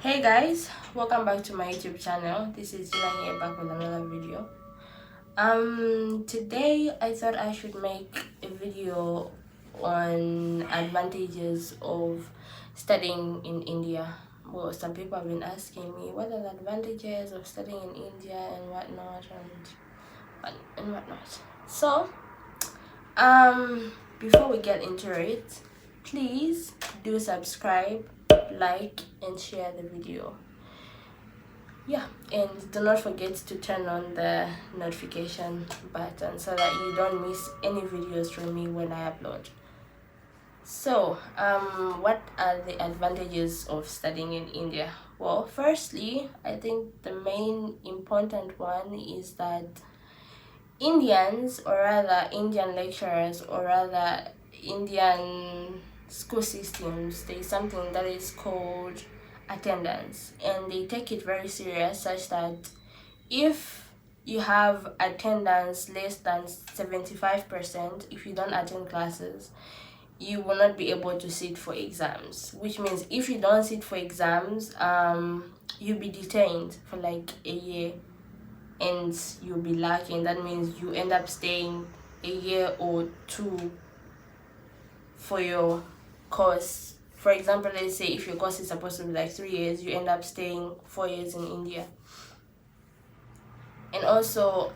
Hey guys, welcome back to my YouTube channel. This is Gina here back with another video. Today I thought I should make a video on advantages of studying in India. Well, some people have been asking me what are the advantages of studying in India and whatnot and whatnot. So, before we get into it, please do subscribe, like and share the video. Yeah, and do not forget to turn on the notification button so that you don't miss any videos from me when I upload. So what are the advantages of studying in India? Well, firstly, I think the main important one is that Indians, or rather Indian lecturers, or rather Indian school systems, there is something that is called attendance, and they take it very serious, such that if you have attendance less than 75%, if you don't attend classes, you will not be able to sit for exams, which means if you don't sit for exams, you'll be detained for like a year and you'll be lacking. That means you end up staying a year or two for your course. For example, let's say if your course is supposed to be like 3 years, you end up staying 4 years in India. And also,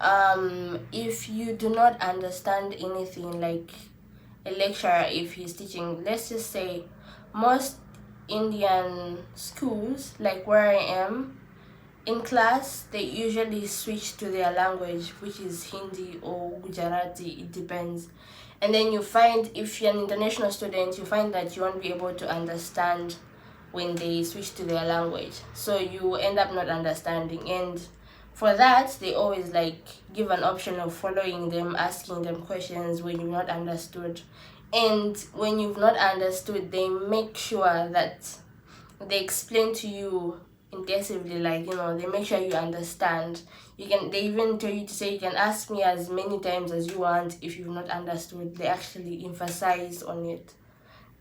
if you do not understand anything, like a lecturer, if he's teaching, let's just say most Indian schools, like where I am, in class, they usually switch to their language, which is Hindi or Gujarati, it depends. And then you find, if you're an international student, you find that you won't be able to understand when they switch to their language. So you end up not understanding. And for that, they always like give an option of following them, asking them questions when you've not understood. And when you've not understood, they make sure that they explain to you intensively, like, you know, they make sure you understand. They even tell you to say you can ask me as many times as you want if you've not understood. They actually emphasize on it.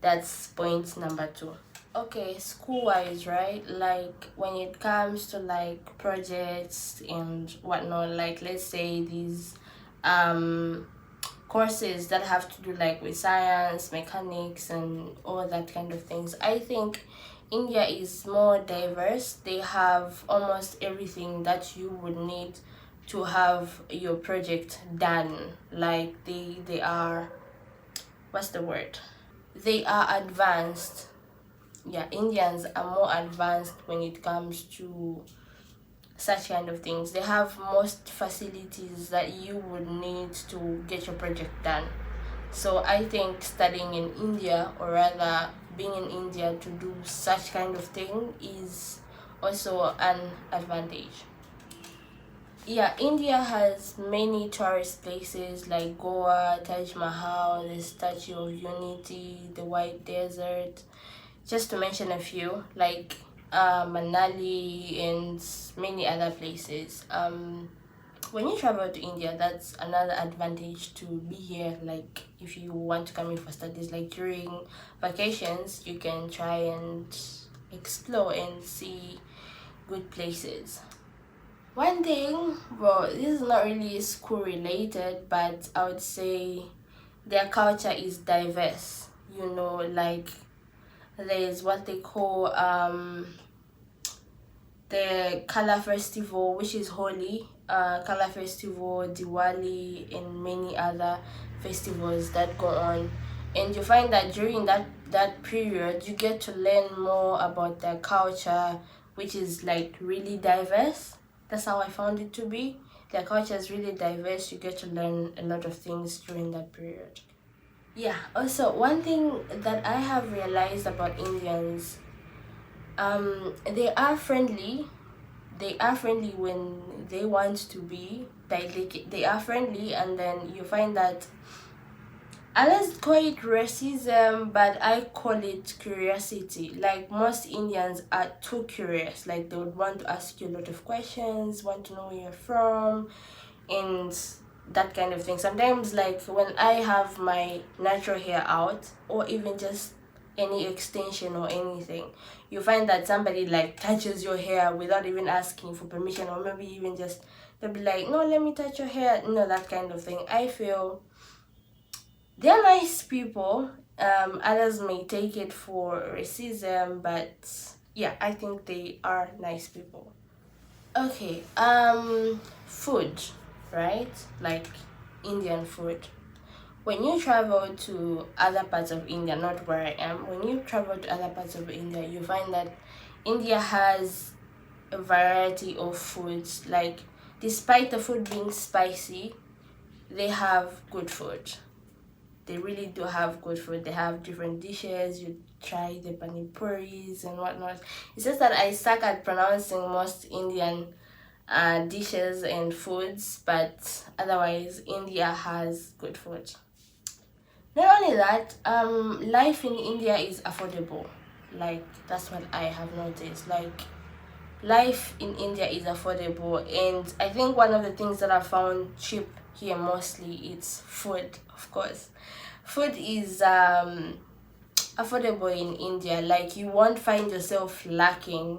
That's point number 2. Okay, school wise, right? Like when it comes to like projects and whatnot, like let's say these courses that have to do like with science, mechanics and all that kind of things, I think India is more diverse. They have almost everything that you would need to have your project done. Like they are, what's the word, they are advanced. Yeah, Indians are more advanced when it comes to such kind of things. They have most facilities that you would need to get your project done. So I think studying in India, or rather being in India to do such kind of thing, is also an advantage. Yeah, India has many tourist places like Goa, Taj Mahal, the Statue of Unity, the White Desert, just to mention a few, like Manali and many other places. When you travel to India, that's another advantage to be here. Like if you want to come here for studies, like during vacations, you can try and explore and see good places. One thing, well, this is not really school related, but I would say their culture is diverse. You know, like there's what they call the color festival, which is Holi, color festival, Diwali and many other festivals that go on. And you find that during that period you get to learn more about their culture, which is like really diverse. That's how I found it to be. Their culture is really diverse. You get to learn a lot of things during that period. Yeah, also one thing that I have realized about Indians, they are friendly. They are friendly when they want to be. They are friendly, and then you find that, I let's call it racism, but I call it curiosity. Like most Indians are too curious. Like they would want to ask you a lot of questions, want to know where you're from, and that kind of thing. Sometimes, like when I have my natural hair out, or even just any extension or anything. You find that somebody like touches your hair without even asking for permission, or maybe even just they'll be like, no, let me touch your hair, that kind of thing. I feel they're nice people. Others may take it for racism, but yeah, I think they are nice people. Okay, food, right? Like Indian food. When you travel to other parts of India, not where I am, when you travel to other parts of India, you find that India has a variety of foods. Like, despite the food being spicy, they have good food. They really do have good food. They have different dishes. You try the pani puris and whatnot. It's just that I suck at pronouncing most Indian dishes and foods, but otherwise, India has good food. Not only that, life in India is affordable. Like, that's what I have noticed. Like, life in India is affordable, and I think one of the things that I found cheap here mostly is food. Of course, food is affordable in India. Like, you won't find yourself lacking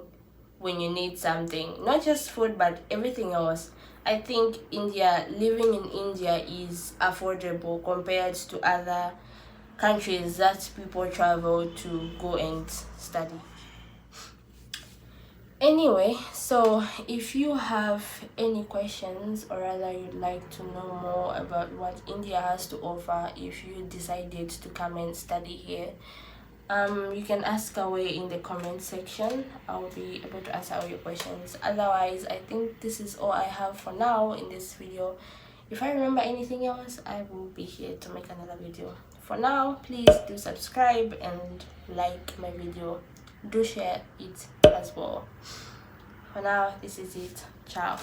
when you need something, not just food but everything else. I think living in India is affordable compared to other countries that people travel to go and study. Anyway, so if you have any questions, or rather you'd like to know more about what India has to offer if you decided to come and study here, you can ask away in the comment section. I'll be able to answer all your questions. Otherwise, I think this is all I have for now in this video. If I remember anything else, I will be here to make another video. For now, please do subscribe and like my video. Do share it as well. For now, this is it. Ciao.